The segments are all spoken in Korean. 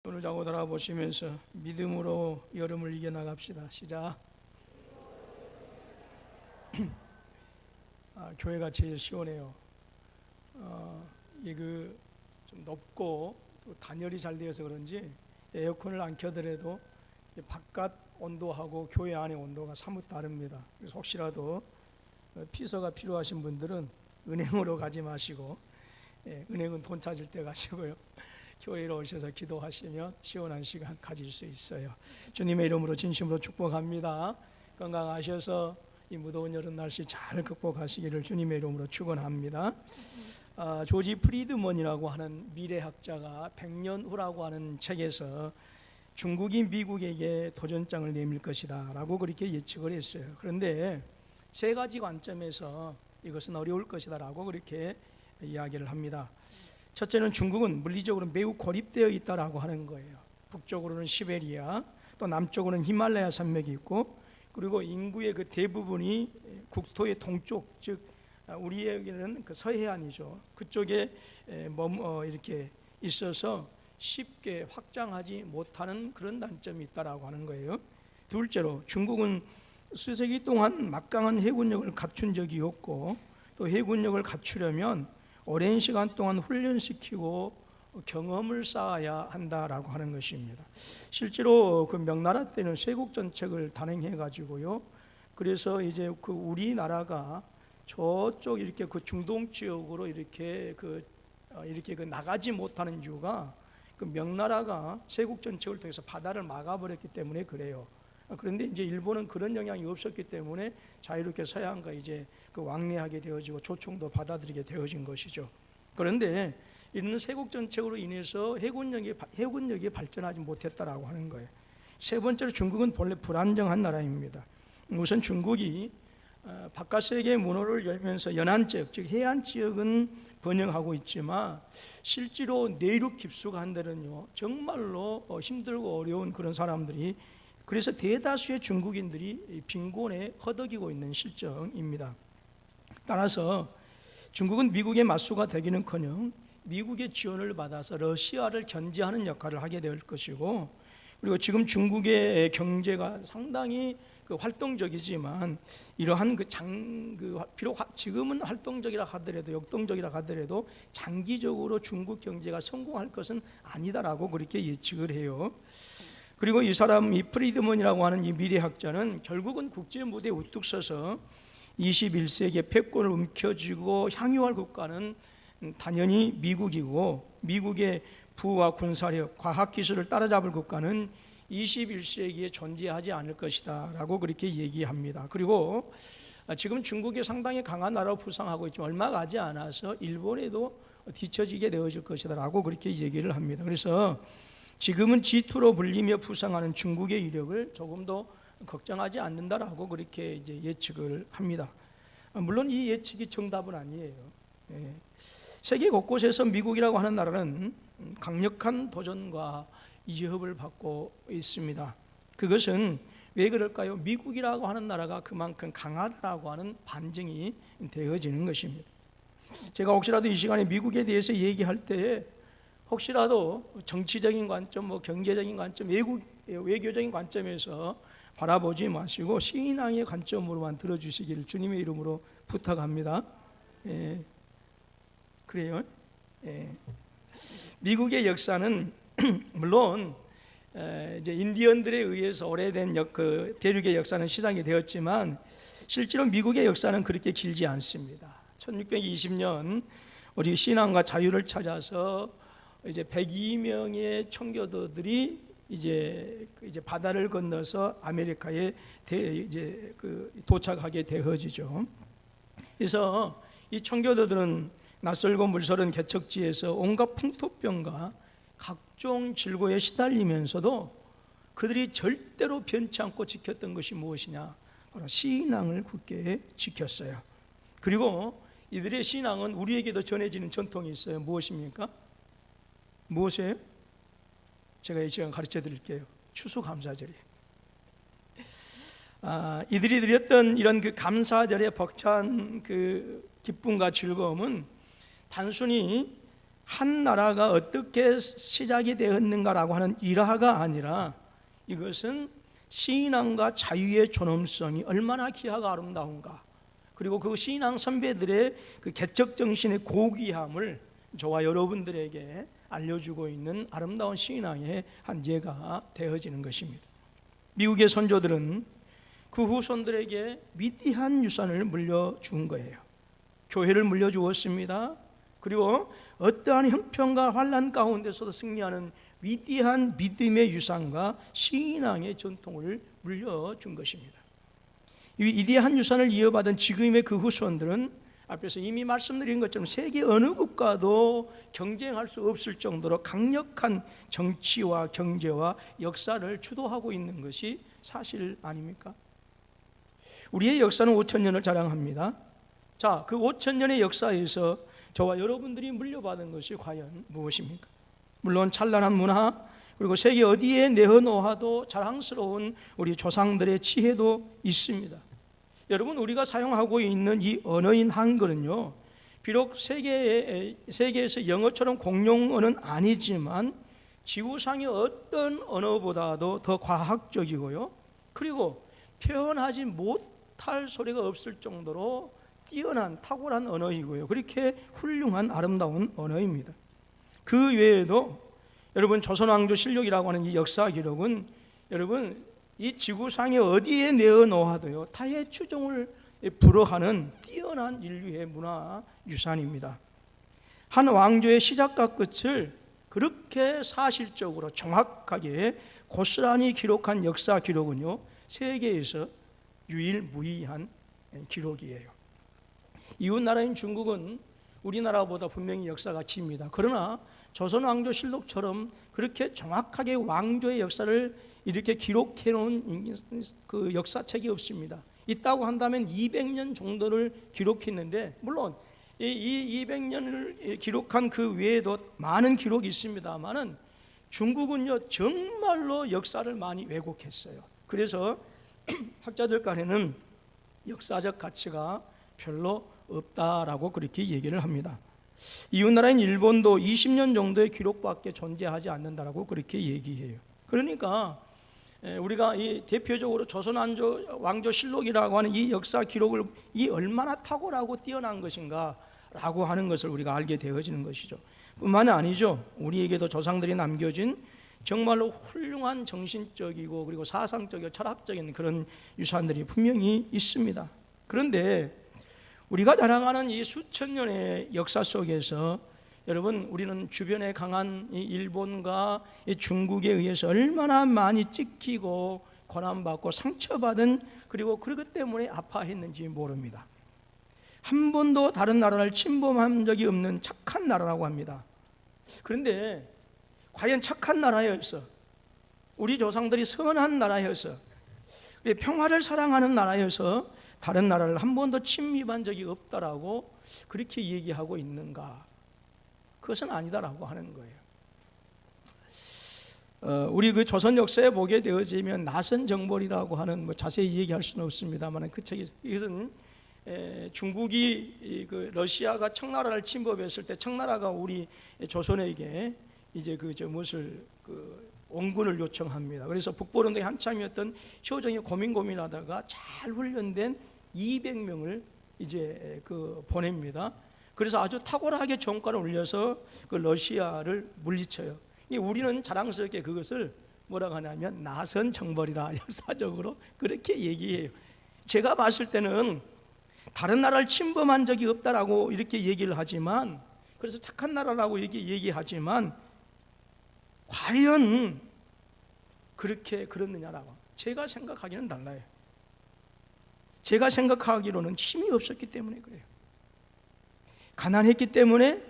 오늘 자고 돌아보시면서 믿음으로 여름을 이겨나갑시다. 시작. 교회가 제일 시원해요. 이게 좀 높고 또 단열이 잘 되어서 그런지 에어컨을 안 켜더라도 바깥 온도하고 교회 안의 온도가 사뭇 다릅니다. 그래서 혹시라도 피서가 필요하신 분들은 은행으로 가지 마시고, 은행은 돈 찾을 때 가시고요, 교회로 오셔서 기도하시면 시원한 시간 가질 수 있어요. 주님의 이름으로 진심으로 축복합니다. 건강하셔서 이 무더운 여름 날씨 잘 극복하시기를 주님의 이름으로 축원합니다. 조지 프리드먼이라고 하는 미래학자가 100년 후라고 하는 책에서 중국이 미국에게 도전장을 내밀 것이다 라고 그렇게 예측을 했어요. 그런데 세 가지 관점에서 이것은 어려울 것이다 라고 그렇게 이야기를 합니다. 첫째는 중국은 물리적으로 매우 고립되어 있다라고 하는 거예요. 북쪽으로는 시베리아, 또 남쪽으로는 히말라야 산맥이 있고, 그리고 인구의 그 대부분이 국토의 동쪽, 즉 우리에게는 그 서해안이죠. 그쪽에 이렇게 있어서 쉽게 확장하지 못하는 그런 단점이 있다라고 하는 거예요. 둘째로 중국은 수세기 동안 막강한 해군력을 갖춘 적이 없고, 또 해군력을 갖추려면 오랜 시간 동안 훈련시키고 경험을 쌓아야 한다라고 하는 것입니다. 실제로 그 명나라 때는 쇄국전책을 단행해 가지고요, 그래서 이제 그 우리나라가 저쪽 이렇게 그 중동 지역으로 이렇게 나가지 못하는 이유가 그 명나라가 쇄국전책을 통해서 바다를 막아버렸기 때문에 그래요. 그런데 이제 일본은 그런 영향이 없었기 때문에 자유롭게 서양과 이제 그 왕래하게 되어지고 조총도 받아들이게 되어진 것이죠. 그런데 이런 쇄국전책으로 인해서 해군력이 발전하지 못했다라고 하는 거예요. 세 번째로 중국은 본래 불안정한 나라입니다. 우선 중국이 바깥 세계 문호를 열면서 연안 지역, 즉 해안 지역은 번영하고 있지만 실제로 내륙 깊숙한 데는요 정말로 힘들고 어려운 그런 사람들이, 그래서 대다수의 중국인들이 빈곤에 허덕이고 있는 실정입니다. 따라서 중국은 미국의 맞수가 되기는커녕 미국의 지원을 받아서 러시아를 견제하는 역할을 하게 될 것이고, 그리고 지금 중국의 경제가 상당히 활동적이지만 이러한 비록 지금은 활동적이라 하더라도 역동적이라 하더라도 장기적으로 중국 경제가 성공할 것은 아니다라고 그렇게 예측을 해요. 그리고 이 프리드먼이라고 하는 이 미래학자는 결국은 국제 무대에 우뚝 서서 21세기의 패권을 움켜쥐고 향유할 국가는 당연히 미국이고, 미국의 부와 군사력, 과학기술을 따라잡을 국가는 21세기에 존재하지 않을 것이다 라고 그렇게 얘기합니다. 그리고 지금 중국이 상당히 강한 나라로 부상하고 있지만 얼마 가지 않아서 일본에도 뒤처지게 되어질 것이다 라고 그렇게 얘기를 합니다. 그래서 지금은 G2로 불리며 부상하는 중국의 이력을 조금 더 걱정하지 않는다라고 그렇게 이제 예측을 합니다. 물론 이 예측이 정답은 아니에요. 세계 곳곳에서 미국이라고 하는 나라는 강력한 도전과 위협을 받고 있습니다. 그것은 왜 그럴까요? 미국이라고 하는 나라가 그만큼 강하다라고 하는 반증이 되어지는 것입니다. 제가 혹시라도 이 시간에 미국에 대해서 얘기할 때에 혹시라도 정치적인 관점, 경제적인 관점, 외교적인 관점에서 바라보지 마시고 신앙의 관점으로만 들어주시기를 주님의 이름으로 부탁합니다. 그래요. 미국의 역사는 물론 이제 인디언들에 의해서 오래된 대륙의 역사는 시작이 되었지만 실제로 미국의 역사는 그렇게 길지 않습니다. 1620년 우리 신앙과 자유를 찾아서 이제 102명의 청교도들이 이제 바다를 건너서 아메리카에 도착하게 되어지죠. 그래서 이 청교도들은 낯설고 물서른 개척지에서 온갖 풍토병과 각종 질고에 시달리면서도 그들이 절대로 변치 않고 지켰던 것이 무엇이냐? 바로 신앙을 굳게 지켰어요. 그리고 이들의 신앙은 우리에게도 전해지는 전통이 있어요. 무엇입니까? 무엇이에요? 제가 이 시간 가르쳐 드릴게요. 추수감사절이에요. 이들이 드렸던 이런 그 감사절의 벅찬 그 기쁨과 즐거움은 단순히 한 나라가 어떻게 시작이 되었는가라고 하는 일화가 아니라 이것은 신앙과 자유의 존엄성이 얼마나 귀하고 아름다운가, 그리고 그 신앙 선배들의 그 개척 정신의 고귀함을 저와 여러분들에게 알려주고 있는 아름다운 신앙의 한 예가 되어지는 것입니다. 미국의 선조들은 그 후손들에게 위대한 유산을 물려준 거예요. 교회를 물려주었습니다. 그리고 어떠한 형편과 환난 가운데서도 승리하는 위대한 믿음의 유산과 신앙의 전통을 물려준 것입니다. 이 위대한 유산을 이어받은 지금의 그 후손들은 앞에서 이미 말씀드린 것처럼 세계 어느 국가도 경쟁할 수 없을 정도로 강력한 정치와 경제와 역사를 주도하고 있는 것이 사실 아닙니까? 우리의 역사는 5,000년을 자랑합니다. 자, 그 5,000년의 역사에서 저와 여러분들이 물려받은 것이 과연 무엇입니까? 물론 찬란한 문화, 그리고 세계 어디에 내어놓아도 자랑스러운 우리 조상들의 지혜도 있습니다. 여러분, 우리가 사용하고 있는 이 언어인 한글은요, 비록 세계에서 영어처럼 공용 언어는 아니지만 지구상의 어떤 언어보다도 더 과학적이고요, 그리고 표현하지 못할 소리가 없을 정도로 뛰어난 탁월한 언어이고요, 그렇게 훌륭한 아름다운 언어입니다. 그 외에도 여러분, 조선왕조실록이라고 하는 이 역사 기록은 여러분, 이 지구상에 어디에 내어놓아도요 타의 추종을 불허하는 뛰어난 인류의 문화 유산입니다. 한 왕조의 시작과 끝을 그렇게 사실적으로 정확하게 고스란히 기록한 역사 기록은요, 세계에서 유일무이한 기록이에요. 이웃 나라인 중국은 우리나라보다 분명히 역사가 깁니다. 그러나 조선왕조실록처럼 그렇게 정확하게 왕조의 역사를 이렇게 기록해 놓은 그 역사책이 없습니다. 있다고 한다면 200년 정도를 기록했는데, 물론 이 200년을 기록한 그 외에도 많은 기록이 있습니다만은 중국은요 정말로 역사를 많이 왜곡했어요. 그래서 학자들 간에는 역사적 가치가 별로 없다라고 그렇게 얘기를 합니다. 이웃나라인 일본도 20년 정도의 기록밖에 존재하지 않는다라고 그렇게 얘기해요. 그러니까 우리가 이 대표적으로 조선왕조실록이라고 하는 이 역사 기록을 이 얼마나 탁월하고 뛰어난 것인가라고 하는 것을 우리가 알게 되어지는 것이죠. 뿐만 아니죠, 우리에게도 조상들이 남겨진 정말로 훌륭한 정신적이고 그리고 사상적이고 철학적인 그런 유산들이 분명히 있습니다. 그런데 우리가 자랑하는 이 수천 년의 역사 속에서 여러분, 우리는 주변에 강한 이 일본과 이 중국에 의해서 얼마나 많이 찍히고 고난받고 상처받은, 그리고 그것 때문에 아파했는지 모릅니다. 한 번도 다른 나라를 침범한 적이 없는 착한 나라라고 합니다. 그런데 과연 착한 나라여서, 우리 조상들이 선한 나라여서, 평화를 사랑하는 나라여서 다른 나라를 한 번도 침입한 적이 없다라고 그렇게 얘기하고 있는가? 그것은 아니다라고 하는 거예요. 우리 그 조선 역사에 보게 되어지면 나선 정벌이라고 하는, 뭐 자세히 얘기할 수는 없습니다만, 그 책이, 이것은 중국이 그 러시아가 청나라를 침범했을 때 청나라가 우리 조선에게 이제 무엇을 원군을 요청합니다. 그래서 북보론도에 한참이었던 효정이 고민하다가 잘 훈련된 200명을 이제 보냅니다. 그래서 아주 탁월하게 전과를 올려서 그 러시아를 물리쳐요. 우리는 자랑스럽게 그것을 뭐라고 하냐면 나선 정벌이라 역사적으로 그렇게 얘기해요. 제가 봤을 때는 다른 나라를 침범한 적이 없다라고 이렇게 얘기를 하지만, 그래서 착한 나라라고 얘기하지만 과연 그렇게 그렇느냐라고 제가 생각하기는 달라요. 제가 생각하기로는 힘이 없었기 때문에 그래요. 가난했기 때문에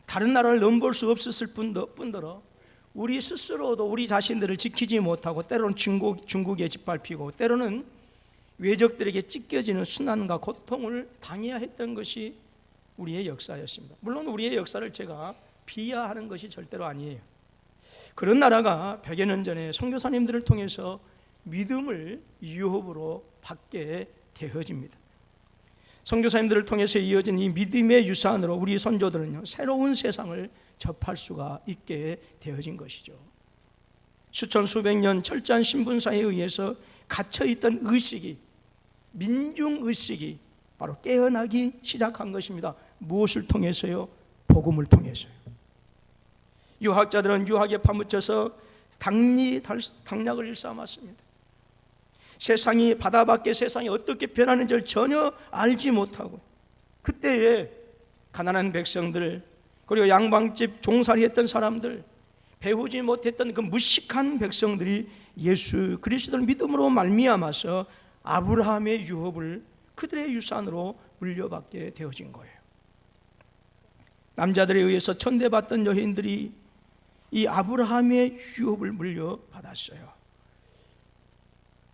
다른 나라를 넘볼 수 없었을 뿐더러 우리 스스로도 우리 자신들을 지키지 못하고 때로는 중국에 짓밟히고 때로는 외적들에게 찢겨지는 순환과 고통을 당해야 했던 것이 우리의 역사였습니다. 물론 우리의 역사를 제가 비하하는 것이 절대로 아니에요. 그런 나라가 100여 년 전에 선교사님들을 통해서 믿음을 유업으로 받게 되어집니다. 선교사님들을 통해서 이어진 이 믿음의 유산으로 우리 선조들은요 새로운 세상을 접할 수가 있게 되어진 것이죠. 수천 수백 년 철저한 신분사에 의해서 갇혀있던 의식이, 민중의식이 바로 깨어나기 시작한 것입니다. 무엇을 통해서요? 복음을 통해서요. 유학자들은 유학에 파묻혀서 당락을 일삼았습니다. 세상이, 바다 밖의 세상이 어떻게 변하는지를 전혀 알지 못하고, 그때에 가난한 백성들, 그리고 양방집 종살이했던 사람들, 배우지 못했던 그 무식한 백성들이 예수 그리스도를 믿음으로 말미암아서 아브라함의 유업을 그들의 유산으로 물려받게 되어진 거예요. 남자들에 의해서 천대받던 여인들이 이 아브라함의 유업을 물려받았어요.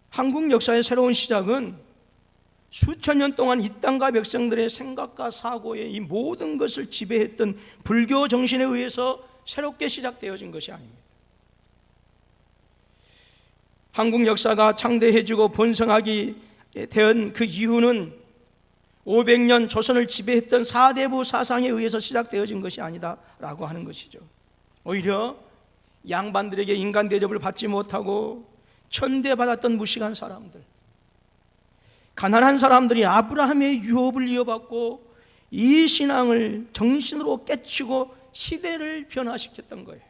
한국 역사의 새로운 시작은 수천 년 동안 이 땅과 백성들의 생각과 사고에 이 모든 것을 지배했던 불교 정신에 의해서 새롭게 시작되어진 것이 아닙니다. 한국 역사가 창대해지고 번성하게 된 그 이유는 500년 조선을 지배했던 사대부 사상에 의해서 시작되어진 것이 아니다라고 하는 것이죠. 오히려 양반들에게 인간 대접을 받지 못하고 천대받았던 무식한 사람들, 가난한 사람들이 아브라함의 유업을 이어받고 이 신앙을 정신으로 깨치고 시대를 변화시켰던 거예요.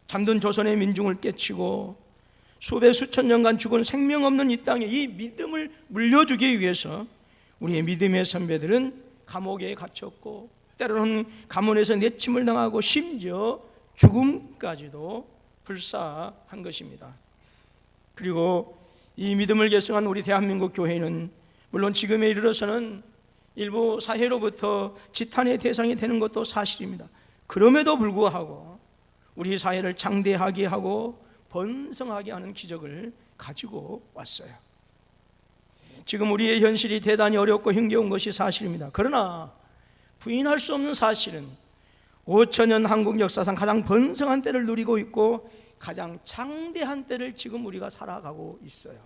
잠든 조선의 민중을 깨치고 수백 수천 년간 죽은 생명 없는 이 땅에 이 믿음을 물려주기 위해서 우리의 믿음의 선배들은 감옥에 갇혔고, 때로는 가문에서 내침을 당하고 심지어 죽음까지도 불사한 것입니다. 그리고 이 믿음을 계승한 우리 대한민국 교회는 물론 지금에 이르러서는 일부 사회로부터 지탄의 대상이 되는 것도 사실입니다. 그럼에도 불구하고 우리 사회를 장대하게 하고 번성하게 하는 기적을 가지고 왔어요. 지금 우리의 현실이 대단히 어렵고 힘겨운 것이 사실입니다. 그러나 부인할 수 없는 사실은 5천년 한국 역사상 가장 번성한 때를 누리고 있고 가장 장대한 때를 지금 우리가 살아가고 있어요.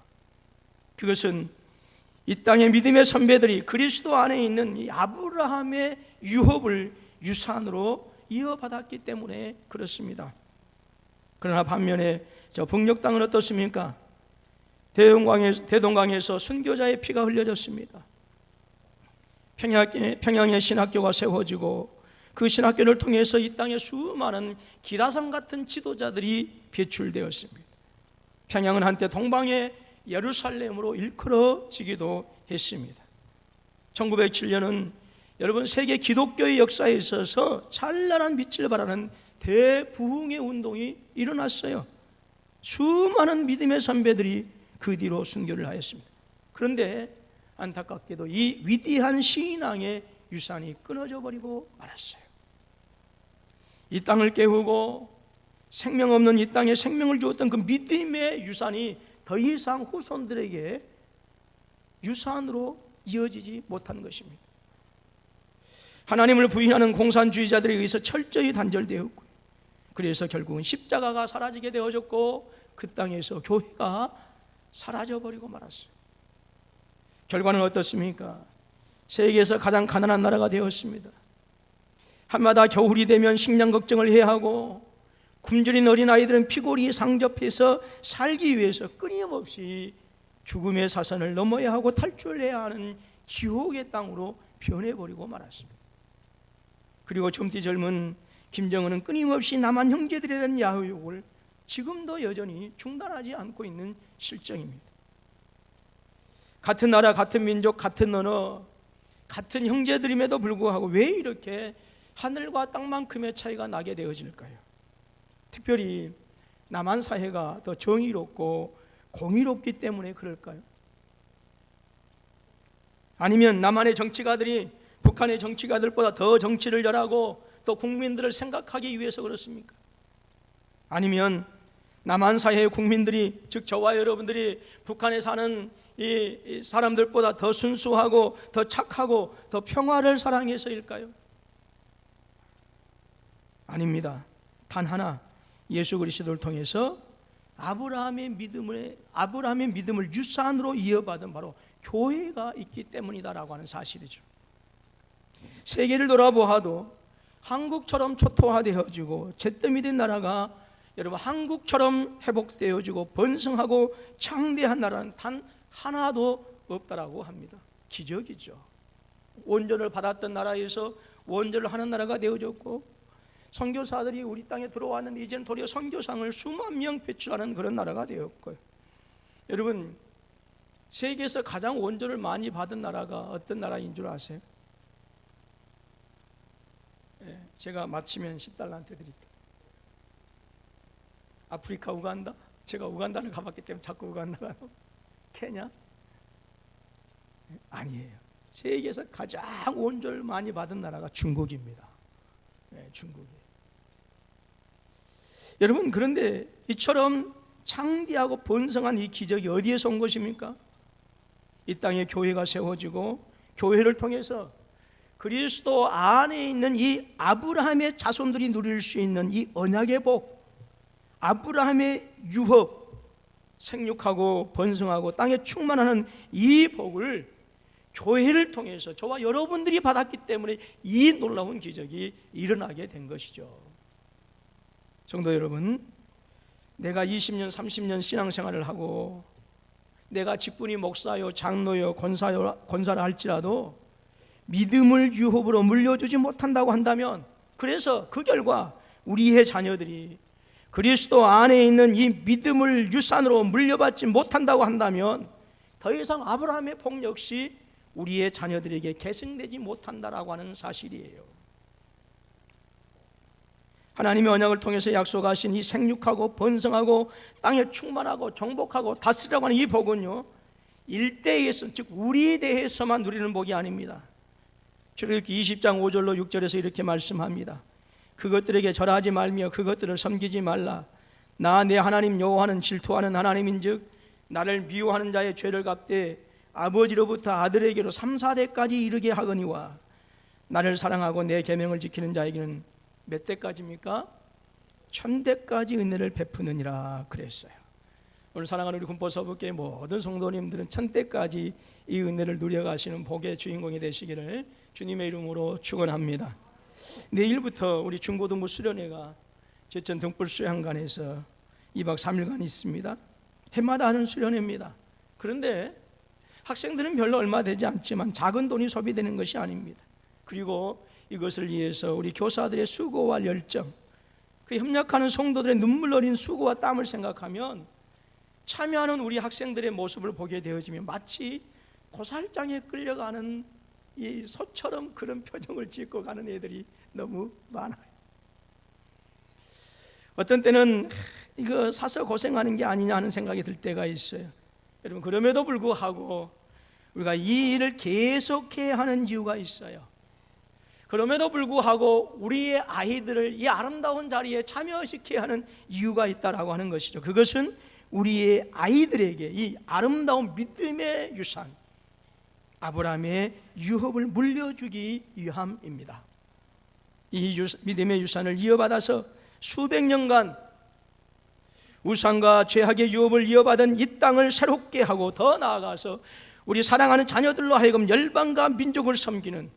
그것은 이 땅의 믿음의 선배들이 그리스도 안에 있는 이 아브라함의 유업을 유산으로 이어받았기 때문에 그렇습니다. 그러나 반면에 저 북녘 땅은 어떻습니까? 대동강에서 순교자의 피가 흘려졌습니다. 평양의 신학교가 세워지고 그 신학교를 통해서 이 땅에 수많은 기라성 같은 지도자들이 배출되었습니다. 평양은 한때 동방의 예루살렘으로 일컬어지기도 했습니다. 1907년은 여러분 세계 기독교의 역사에 있어서 찬란한 빛을 발하는 대부흥의 운동이 일어났어요. 수많은 믿음의 선배들이 그 뒤로 순교를 하였습니다. 그런데 안타깝게도 이 위대한 신앙의 유산이 끊어져 버리고 말았어요. 이 땅을 깨우고 생명 없는 이 땅에 생명을 주었던 그 믿음의 유산이 더 이상 후손들에게 유산으로 이어지지 못한 것입니다. 하나님을 부인하는 공산주의자들에 의해서 철저히 단절되었고, 그래서 결국은 십자가가 사라지게 되어졌고 그 땅에서 교회가 사라져버리고 말았어요. 결과는 어떻습니까? 세계에서 가장 가난한 나라가 되었습니다. 한마다 겨울이 되면 식량 걱정을 해야 하고, 굶주린 어린아이들은 피골이 상접해서 살기 위해서 끊임없이 죽음의 사선을 넘어야 하고 탈출해야 하는 지옥의 땅으로 변해버리고 말았습니다. 그리고 젊디 젊은 김정은은 끊임없이 남한 형제들에 대한 야유욕을 지금도 여전히 중단하지 않고 있는 실정입니다. 같은 나라, 같은 민족, 같은 언어, 같은 형제들임에도 불구하고 왜 이렇게 하늘과 땅만큼의 차이가 나게 되어질까요? 특별히 남한 사회가 더 정의롭고 공의롭기 때문에 그럴까요? 아니면 남한의 정치가들이 북한의 정치가들보다 더 정치를 잘하고 또 국민들을 생각하기 위해서 그렇습니까? 아니면 남한 사회의 국민들이, 즉 저와 여러분들이 북한에 사는 이 사람들보다 더 순수하고 더 착하고 더 평화를 사랑해서일까요? 아닙니다. 단 하나, 예수 그리스도를 통해서 아브라함의 믿음을 유산으로 이어받은 바로 교회가 있기 때문이다라고 하는 사실이죠. 세계를 돌아보아도 한국처럼 초토화되어지고 잿더미 된 나라가 여러분 한국처럼 회복되어지고 번성하고 창대한 나라는 단 하나도 없다라고 합니다. 기적이죠. 원전을 받았던 나라에서 원전을 하는 나라가 되어졌고, 선교사들이 우리 땅에 들어왔는데 이제는 도리어 선교상을 수만 명 배출하는 그런 나라가 되었고요. 여러분, 세계에서 가장 원전을 많이 받은 나라가 어떤 나라인 줄 아세요? 제가 맞히면 $10한테 드릴게요. 아프리카 우간다? 제가 우간다를 가봤기 때문에 자꾸 우간다가 케냐? 아니에요. 세계에서 가장 원조를 많이 받은 나라가 중국입니다. 중국이에요. 여러분, 그런데 이처럼 창대하고 번성한 이 기적이 어디에서 온 것입니까? 이 땅에 교회가 세워지고 교회를 통해서 그리스도 안에 있는 이 아브라함의 자손들이 누릴 수 있는 이 언약의 복, 아브라함의 유업, 생육하고 번성하고 땅에 충만하는 이 복을 교회를 통해서 저와 여러분들이 받았기 때문에 이 놀라운 기적이 일어나게 된 것이죠. 성도 여러분, 내가 20년, 30년 신앙생활을 하고 내가 직분이 목사요, 장로요, 권사를 할지라도 믿음을 유업으로 물려주지 못한다고 한다면, 그래서 그 결과 우리의 자녀들이 그리스도 안에 있는 이 믿음을 유산으로 물려받지 못한다고 한다면 더 이상 아브라함의 복 역시 우리의 자녀들에게 계승되지 못한다라고 하는 사실이에요. 하나님의 언약을 통해서 약속하신 이 생육하고 번성하고 땅에 충만하고 정복하고 다스리라고 하는 이 복은요, 일대에서, 즉 우리에 대해서만 누리는 복이 아닙니다. 출애굽기 20장 5절로 6절에서 이렇게 말씀합니다. 그것들에게 절하지 말며 그것들을 섬기지 말라. 나 내 하나님 여호와는 질투하는 하나님인즉 나를 미워하는 자의 죄를 갚되 아버지로부터 아들에게로 3, 4대까지 이르게 하거니와 나를 사랑하고 내 계명을 지키는 자에게는 몇 대까지입니까? 1000대까지 은혜를 베푸느니라 그랬어요. 오늘 사랑하는 우리 군포서부교회 모든 성도님들은 1000대까지 이 은혜를 누려가시는 복의 주인공이 되시기를 주님의 이름으로 축원합니다. 내일부터 우리 중고등부 수련회가 제천 등불 수양관에서 2박 3일간 있습니다. 해마다 하는 수련회입니다. 그런데 학생들은 별로 얼마 되지 않지만 작은 돈이 소비되는 것이 아닙니다. 그리고 이것을 위해서 우리 교사들의 수고와 열정, 그 협력하는 성도들의 눈물 어린 수고와 땀을 생각하면 참여하는 우리 학생들의 모습을 보게 되어지면 마치 고살장에 끌려가는 이 소처럼 그런 표정을 짓고 가는 애들이 너무 많아요. 어떤 때는 이거 사서 고생하는 게 아니냐 하는 생각이 들 때가 있어요. 여러분, 그럼에도 불구하고 우리가 이 일을 계속해야 하는 이유가 있어요. 그럼에도 불구하고 우리의 아이들을 이 아름다운 자리에 참여시켜야 하는 이유가 있다라고 하는 것이죠. 그것은 우리의 아이들에게 이 아름다운 믿음의 유산, 아브라함의 유업을 물려주기 위함입니다. 이 믿음의 유산을 이어받아서 수백 년간 우상과 죄악의 유업을 이어받은 이 땅을 새롭게 하고 더 나아가서 우리 사랑하는 자녀들로 하여금 열방과 민족을 섬기는,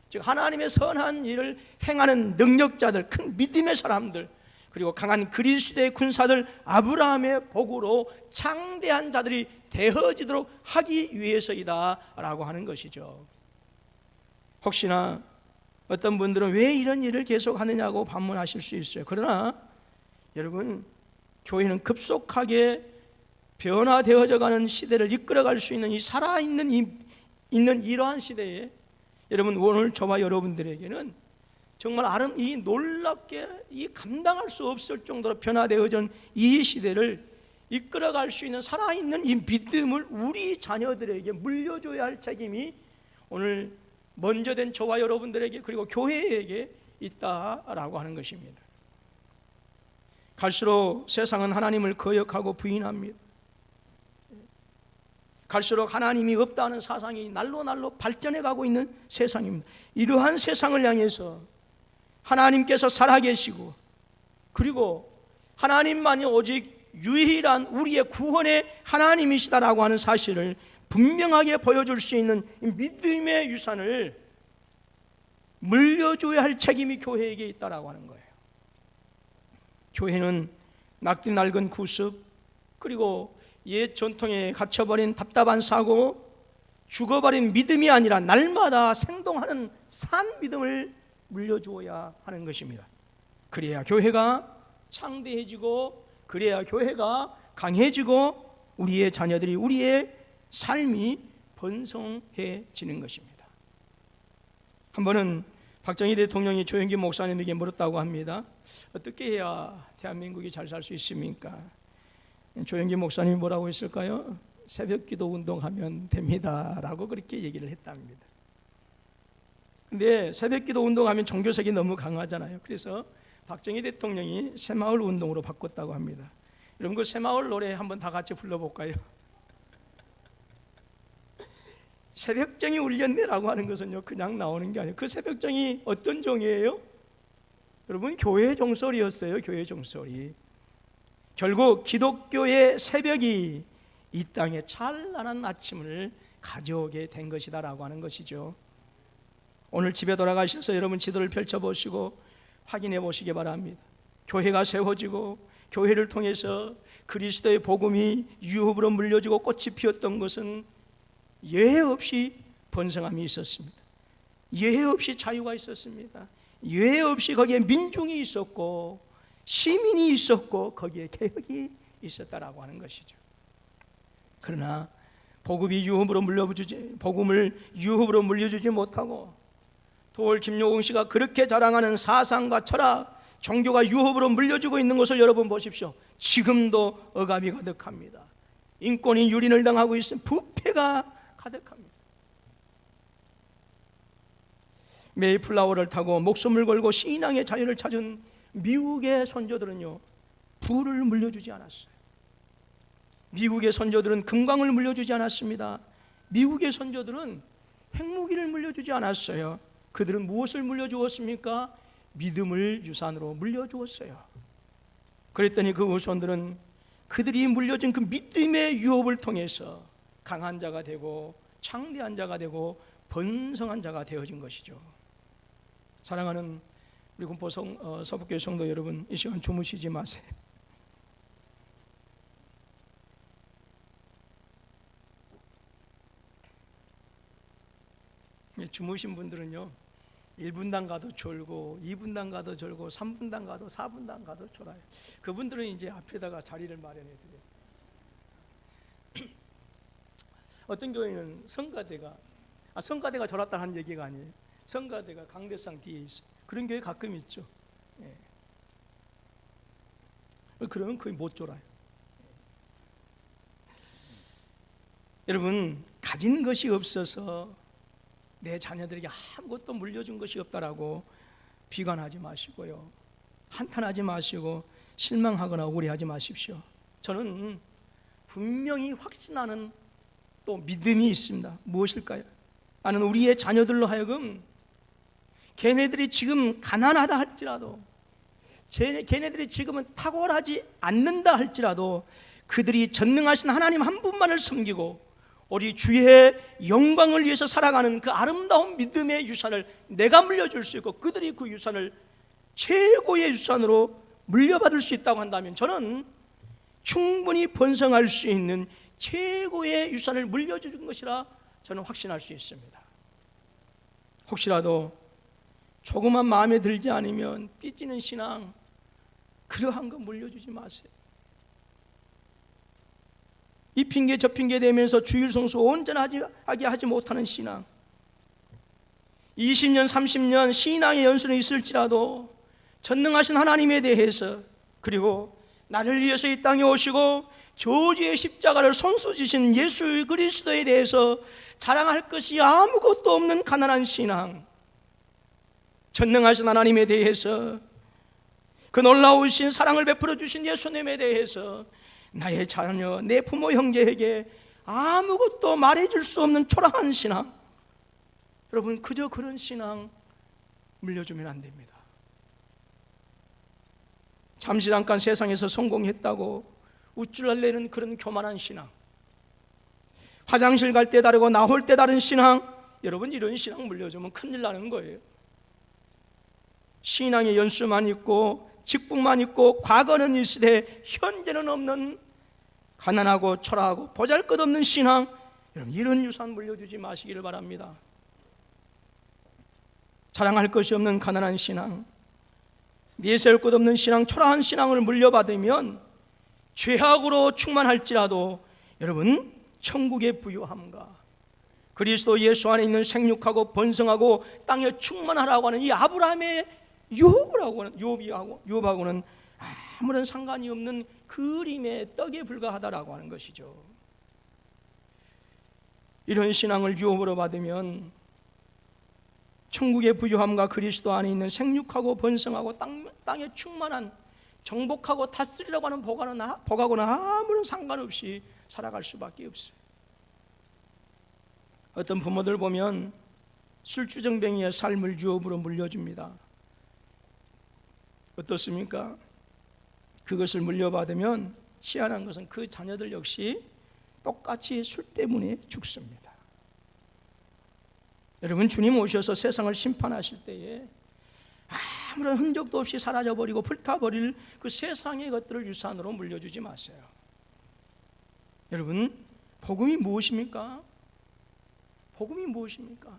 즉 하나님의 선한 일을 행하는 능력자들, 큰 믿음의 사람들, 그리고 강한 그리스도의 군사들, 아브라함의 복으로 창대한 자들이 되어지도록 하기 위해서이다 라고 하는 것이죠. 혹시나 어떤 분들은 왜 이런 일을 계속 하느냐고 반문하실 수 있어요. 그러나 여러분, 교회는 급속하게 변화되어져 가는 시대를 이끌어갈 수 있는 이 살아있는 있는 이러한 시대에 여러분, 오늘 저와 여러분들에게는 정말 이 놀랍게 이 감당할 수 없을 정도로 변화되어진 이 시대를 이끌어갈 수 있는 살아있는 이 믿음을 우리 자녀들에게 물려줘야 할 책임이 오늘 먼저 된 저와 여러분들에게, 그리고 교회에게 있다라고 하는 것입니다. 갈수록 세상은 하나님을 거역하고 부인합니다. 갈수록 하나님이 없다는 사상이 날로 발전해 가고 있는 세상입니다. 이러한 세상을 향해서 하나님께서 살아계시고, 그리고 하나님만이 오직 유일한 우리의 구원의 하나님이시다라고 하는 사실을 분명하게 보여줄 수 있는 믿음의 유산을 물려줘야 할 책임이 교회에게 있다라고 하는 거예요. 교회는 낡디 낡은 구습, 그리고 옛 전통에 갇혀버린 답답한 사고, 죽어버린 믿음이 아니라 날마다 생동하는 산 믿음을 물려주어야 하는 것입니다. 그래야 교회가 창대해지고, 그래야 교회가 강해지고, 우리의 자녀들이, 우리의 삶이 번성해지는 것입니다. 한 번은 박정희 대통령이 조영기 목사님에게 물었다고 합니다. 어떻게 해야 대한민국이 잘 살 수 있습니까? 조영기 목사님이 뭐라고 했을까요? 새벽기도 운동하면 됩니다 라고 그렇게 얘기를 했답니다. 근데 새벽기도 운동하면 종교색이 너무 강하잖아요. 그래서 박정희 대통령이 새마을 운동으로 바꿨다고 합니다. 여러분, 그 새마을 노래 한번 다 같이 불러볼까요? 새벽정이 울렸네라고 하는 것은요, 그냥 나오는 게 아니에요. 그 새벽정이 어떤 종이에요? 여러분, 교회 종소리였어요. 교회 종소리. 결국 기독교의 새벽이 이 땅에 찬란한 아침을 가져오게 된 것이다라고 하는 것이죠. 오늘 집에 돌아가셔서 여러분 지도를 펼쳐보시고 확인해 보시기 바랍니다. 교회가 세워지고 교회를 통해서 그리스도의 복음이 유업으로 물려지고 꽃이 피었던 것은 예외 없이 번성함이 있었습니다. 예외 없이 자유가 있었습니다. 예외 없이 거기에 민중이 있었고 시민이 있었고 거기에 개혁이 있었다라고 하는 것이죠. 그러나 복음을 유업으로 물려주지 못하고 도올 김용웅 씨가 그렇게 자랑하는 사상과 철학, 종교가 유업으로 물려주고 있는 것을 여러분 보십시오. 지금도 억압이 가득합니다. 인권이 유린을 당하고 있습니다. 부패가 가득합니다. 메이플라워를 타고 목숨을 걸고 신앙의 자유를 찾은 미국의 선조들은요, 부를 물려주지 않았어요. 미국의 선조들은 금광을 물려주지 않았습니다. 미국의 선조들은 핵무기를 물려주지 않았어요. 그들은 무엇을 물려주었습니까? 믿음을 유산으로 물려주었어요. 그랬더니 그 후손들은 그들이 물려준 그 믿음의 유업을 통해서 강한 자가 되고 창대한 자가 되고 번성한 자가 되어진 것이죠. 사랑하는 우리 군포 서북교회 성도 여러분, 이 시간 주무시지 마세요. 주무신 분들은요, 1분당 가도 졸고 2분당 가도 졸고 3분당 가도 4분당 가도 졸아요. 그분들은 이제 앞에다가 자리를 마련해 드려요. 어떤 교회는 성가대가 졸았다 하는 얘기가 아니에요. 성가대가 강대상 뒤에 있어요. 그런 교회 가끔 있죠. 예. 그러면 거의 못 졸아요. 여러분, 가진 것이 없어서 내 자녀들에게 아무것도 물려준 것이 없다라고 비관하지 마시고요, 한탄하지 마시고 실망하거나 우울해하지 마십시오. 저는 분명히 확신하는 또 믿음이 있습니다. 무엇일까요? 나는 우리의 자녀들로 하여금 걔네들이 지금 가난하다 할지라도, 걔네들이 지금은 탁월하지 않는다 할지라도 그들이 전능하신 하나님 한 분만을 섬기고 우리 주의 영광을 위해서 살아가는 그 아름다운 믿음의 유산을 내가 물려줄 수 있고 그들이 그 유산을 최고의 유산으로 물려받을 수 있다고 한다면 저는 충분히 번성할 수 있는 최고의 유산을 물려주는 것이라 저는 확신할 수 있습니다. 혹시라도 조금만 마음에 들지 않으면 삐지는 신앙, 그러한 거 물려주지 마세요. 이 핑계 저 핑계 대면서 주일 성수 온전하게 하지 못하는 신앙, 20년 30년 신앙의 연수는 있을지라도 전능하신 하나님에 대해서, 그리고 나를 위해서 이 땅에 오시고 저주의 십자가를 손수지신 예수 그리스도에 대해서 자랑할 것이 아무것도 없는 가난한 신앙, 전능하신 하나님에 대해서, 그 놀라우신 사랑을 베풀어 주신 예수님에 대해서 나의 자녀, 내 부모 형제에게 아무것도 말해줄 수 없는 초라한 신앙, 여러분, 그저 그런 신앙 물려주면 안 됩니다. 잠시 잠깐 세상에서 성공했다고 우쭐할래는 그런 교만한 신앙, 화장실 갈 때 다르고 나올 때 다른 신앙, 여러분, 이런 신앙 물려주면 큰일 나는 거예요. 신앙의 연수만 있고 직분만 있고 과거는 있으되 현재는 없는 가난하고 초라하고 보잘것없는 신앙, 여러분 이런 유산 물려주지 마시기를 바랍니다. 자랑할 것이 없는 가난한 신앙, 내세울 것 없는 신앙, 초라한 신앙을 물려받으면 죄악으로 충만할지라도 여러분 천국의 부유함과 그리스도 예수 안에 있는 생육하고 번성하고 땅에 충만하라고 하는 이 아브라함의 유업하고는 아무런 상관이 없는 그림의 떡에 불과하다라고 하는 것이죠. 이런 신앙을 유업으로 받으면 천국의 부유함과 그리스도 안에 있는 생육하고 번성하고 땅에 충만한 정복하고 다스리라고 하는 복하고는 아무런 상관없이 살아갈 수밖에 없어요. 어떤 부모들 보면 술주정뱅이의 삶을 유업으로 물려줍니다. 어떻습니까? 그것을 물려받으면 희한한 것은 그 자녀들 역시 똑같이 술 때문에 죽습니다. 여러분, 주님 오셔서 세상을 심판하실 때에 아무런 흔적도 없이 사라져버리고 불타버릴 그 세상의 것들을 유산으로 물려주지 마세요. 여러분, 복음이 무엇입니까? 복음이 무엇입니까?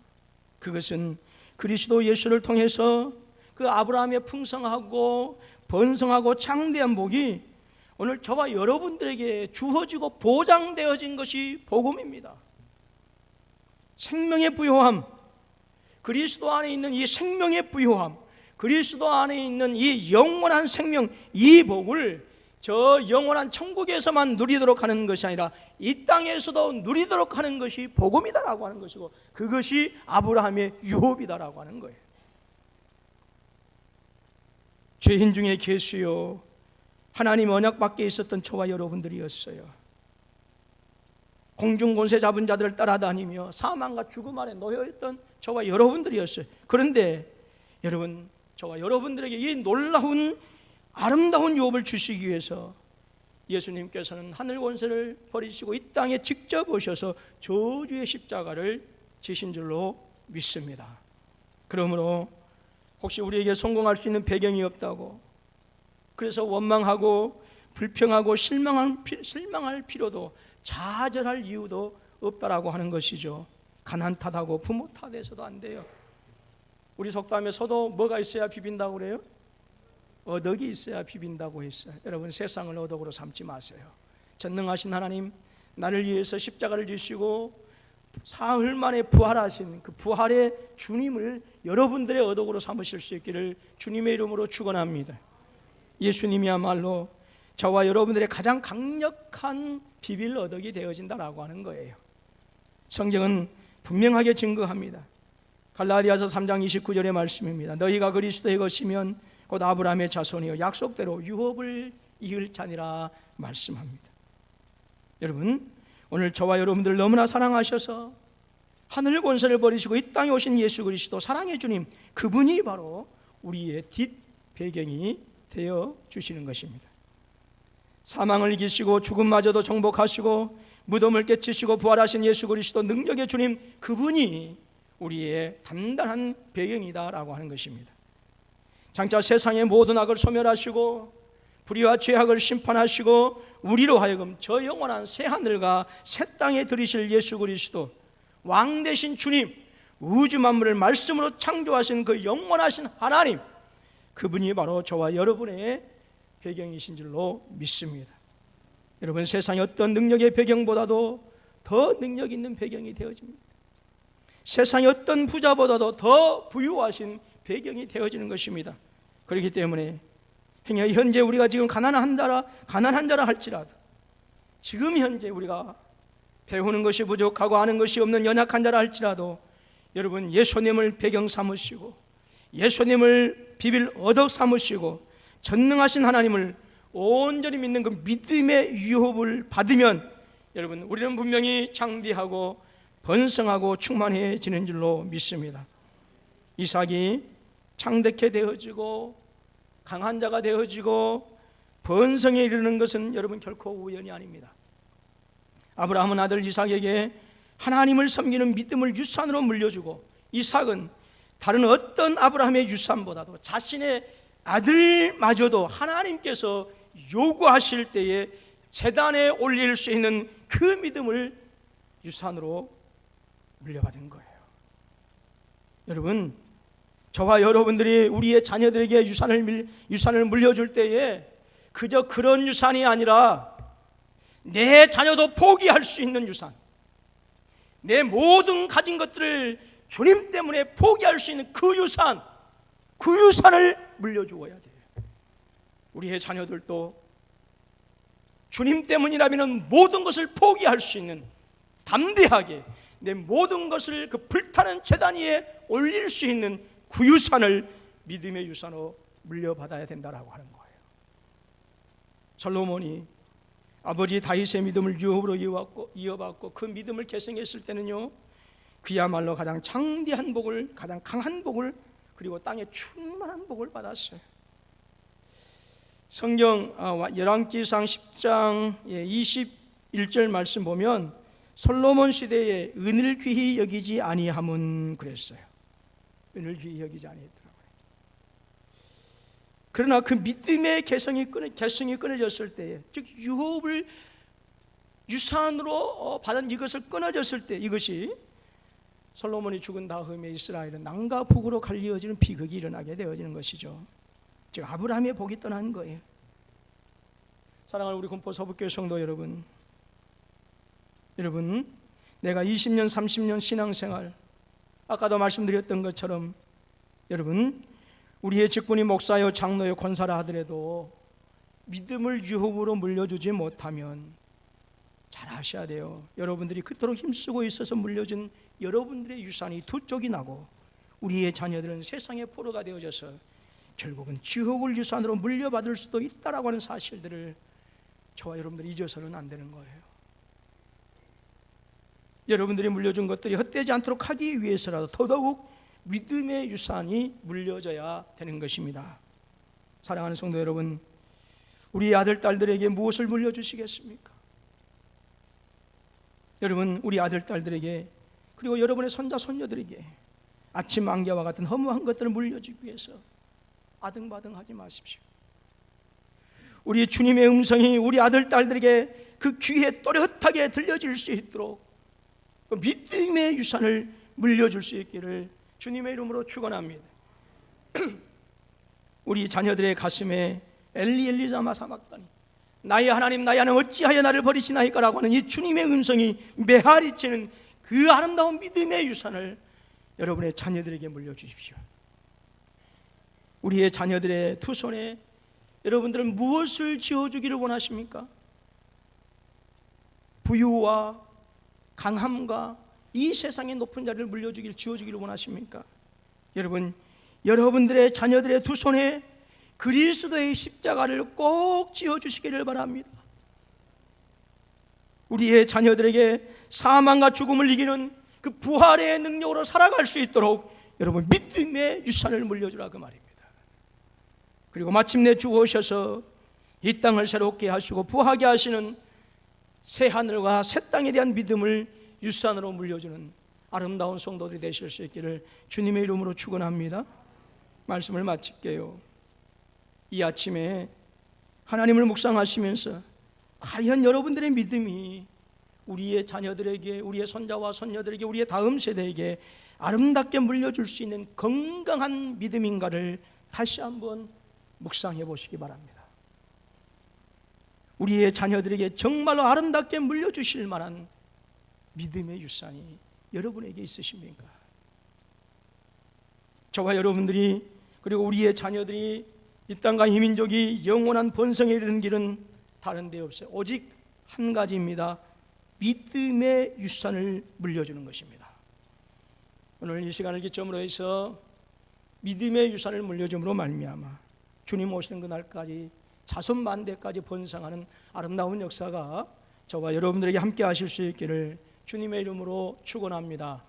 그것은 그리스도 예수를 통해서 그 아브라함의 풍성하고 번성하고 창대한 복이 오늘 저와 여러분들에게 주어지고 보장되어진 것이 복음입니다. 생명의 부요함, 그리스도 안에 있는 이 생명의 부요함, 그리스도 안에 있는 이 영원한 생명, 이 복을 저 영원한 천국에서만 누리도록 하는 것이 아니라 이 땅에서도 누리도록 하는 것이 복음이다라고 하는 것이고, 그것이 아브라함의 유업이다라고 하는 거예요. 죄인 중에 계수요, 하나님 언약 밖에 있었던 저와 여러분들이었어요. 공중권세 잡은 자들을 따라다니며 사망과 죽음 아래 놓여있던 저와 여러분들이었어요. 그런데 여러분, 저와 여러분들에게 이 놀라운 아름다운 유업을 주시기 위해서 예수님께서는 하늘 권세를 버리시고 이 땅에 직접 오셔서 저주의 십자가를 지신 줄로 믿습니다. 그러므로 혹시 우리에게 성공할 수 있는 배경이 없다고, 그래서 원망하고 불평하고 실망할 필요도, 좌절할 이유도 없다라고 하는 것이죠. 가난 탓하고 부모 탓해서도 안 돼요. 우리 속담에 소도 뭐가 있어야 비빈다고 그래요? 어덕이 있어야 비빈다고 했어요. 여러분, 세상을 어덕으로 삼지 마세요. 전능하신 하나님, 나를 위해서 십자가를 지시고 사흘 만에 부활하신 그 부활의 주님을 여러분들의 어덕으로 삼으실 수 있기를 주님의 이름으로 축원합니다. 예수님이야말로 저와 여러분들의 가장 강력한 비빌 어덕이 되어진다라고 하는 거예요. 성경은 분명하게 증거합니다. 갈라디아서 3장 29절의 말씀입니다. 너희가 그리스도의 것이면 곧 아브라함의 자손이요 약속대로 유업을 이을 자니라 말씀합니다. 여러분, 오늘 저와 여러분들 너무나 사랑하셔서 하늘 권세를 버리시고 이 땅에 오신 예수 그리스도, 사랑의 주님, 그분이 바로 우리의 뒷 배경이 되어 주시는 것입니다. 사망을 이기시고 죽음마저도 정복하시고 무덤을 깨치시고 부활하신 예수 그리스도, 능력의 주님, 그분이 우리의 단단한 배경이다라고 하는 것입니다. 장차 세상의 모든 악을 소멸하시고 불의와 죄악을 심판하시고 우리로 하여금 저 영원한 새 하늘과 새 땅에 들이실 예수 그리스도, 왕 되신 주님, 우주 만물을 말씀으로 창조하신 그 영원하신 하나님, 그분이 바로 저와 여러분의 배경이신 줄로 믿습니다. 여러분, 세상의 어떤 능력의 배경보다도 더 능력 있는 배경이 되어집니다. 세상의 어떤 부자보다도 더 부유하신 배경이 되어지는 것입니다. 그렇기 때문에 현재 우리가 지금 가난한 자라 할지라도, 지금 현재 우리가 배우는 것이 부족하고 아는 것이 없는 연약한 자라 할지라도, 여러분, 예수님을 배경 삼으시고 예수님을 비빌 어덕 삼으시고 전능하신 하나님을 온전히 믿는 그 믿음의 유업을 받으면 여러분, 우리는 분명히 장대하고 번성하고 충만해지는 줄로 믿습니다. 이삭이 창대케 되어지고 강한 자가 되어지고 번성에 이르는 것은 여러분 결코 우연이 아닙니다. 아브라함은 아들 이삭에게 하나님을 섬기는 믿음을 유산으로 물려주고, 이삭은 다른 어떤 아브라함의 유산보다도 자신의 아들마저도 하나님께서 요구하실 때에 제단에 올릴 수 있는 그 믿음을 유산으로 물려받은 거예요. 여러분, 저와 여러분들이 우리의 자녀들에게 유산을 물려줄 때에 그저 그런 유산이 아니라 내 자녀도 포기할 수 있는 유산, 내 모든 가진 것들을 주님 때문에 포기할 수 있는 그 유산을 물려주어야 돼요. 우리의 자녀들도 주님 때문이라면 모든 것을 포기할 수 있는, 담대하게 내 모든 것을 그 불타는 제단 위에 올릴 수 있는 그 유산을 믿음의 유산으로 물려받아야 된다라고 하는 거예요. 솔로몬이 아버지 다윗의 믿음을 유업으로 이어받고 그 믿음을 계승했을 때는요, 그야말로 가장 창대한 복을, 가장 강한 복을, 그리고 땅에 충만한 복을 받았어요. 성경 열왕기상 10장 21절 말씀 보면 솔로몬 시대에 은을 귀히 여기지 아니함은 그랬어요. 은을 귀히 여기지 아니했더라고요. 그러나 그 믿음의 개성이 끊어졌을 때에, 즉 유업을 유산으로 받은 이것을 끊어졌을 때, 이것이 솔로몬이 죽은 다음에 이스라엘은 남과 북으로 갈리어지는 비극이 일어나게 되어지는 것이죠. 즉 아브라함의 복이 떠난 거예요. 사랑하는 우리 군포 서북교회 성도 여러분, 내가 20년 30년 신앙생활, 아까도 말씀드렸던 것처럼 여러분, 우리의 직분이 목사요 장로요 권사라 하더라도 믿음을 유업으로 물려주지 못하면 잘 아셔야 돼요. 여러분들이 그토록 힘쓰고 있어서 물려준 여러분들의 유산이 두 쪽이 나고 우리의 자녀들은 세상의 포로가 되어져서 결국은 지옥을 유산으로 물려받을 수도 있다라고 하는 사실들을 저와 여러분들이 잊어서는 안 되는 거예요. 여러분들이 물려준 것들이 헛되지 않도록 하기 위해서라도 더더욱 믿음의 유산이 물려져야 되는 것입니다. 사랑하는 성도 여러분, 우리 아들 딸들에게 무엇을 물려주시겠습니까? 여러분, 우리 아들 딸들에게, 그리고 여러분의 손자 손녀들에게 아침 안개와 같은 허무한 것들을 물려주기 위해서 아등바등하지 마십시오. 우리 주님의 음성이 우리 아들 딸들에게 그 귀에 또렷하게 들려질 수 있도록 그 믿음의 유산을 물려줄 수 있기를 주님의 이름으로 축원합니다. 우리 자녀들의 가슴에 엘리 엘리 라마 사박다니, 나의 하나님 어찌하여 나를 버리시나이까라고 하는 이 주님의 음성이 메아리치는 그 아름다운 믿음의 유산을 여러분의 자녀들에게 물려주십시오. 우리의 자녀들의 두 손에 여러분들은 무엇을 지어주기를 원하십니까? 부유와 강함과 이 세상의 높은 자리를 지어주기를 원하십니까? 여러분, 여러분들의 자녀들의 두 손에 그리스도의 십자가를 꼭 지어주시기를 바랍니다. 우리의 자녀들에게 사망과 죽음을 이기는 그 부활의 능력으로 살아갈 수 있도록 여러분 믿음의 유산을 물려주라 그 말입니다. 그리고 마침내 주 오셔서 이 땅을 새롭게 하시고 부하게 하시는 새 하늘과 새 땅에 대한 믿음을 유산으로 물려주는 아름다운 성도들이 되실 수 있기를 주님의 이름으로 축원합니다. 말씀을 마칠게요. 이 아침에 하나님을 묵상하시면서 과연 여러분들의 믿음이 우리의 자녀들에게, 우리의 손자와 손녀들에게, 우리의 다음 세대에게 아름답게 물려줄 수 있는 건강한 믿음인가를 다시 한번 묵상해 보시기 바랍니다. 우리의 자녀들에게 정말로 아름답게 물려주실 만한 믿음의 유산이 여러분에게 있으십니까? 저와 여러분들이, 그리고 우리의 자녀들이 이 땅과 이 민족이 영원한 번성에 이르는 길은 다른 데 없어요. 오직 한 가지입니다. 믿음의 유산을 물려주는 것입니다. 오늘 이 시간을 기점으로 해서 믿음의 유산을 물려줌으로 말미암아 주님 오시는 그날까지 자손만대까지 번성하는 아름다운 역사가 저와 여러분들에게 함께 하실 수 있기를 주님의 이름으로 축원합니다.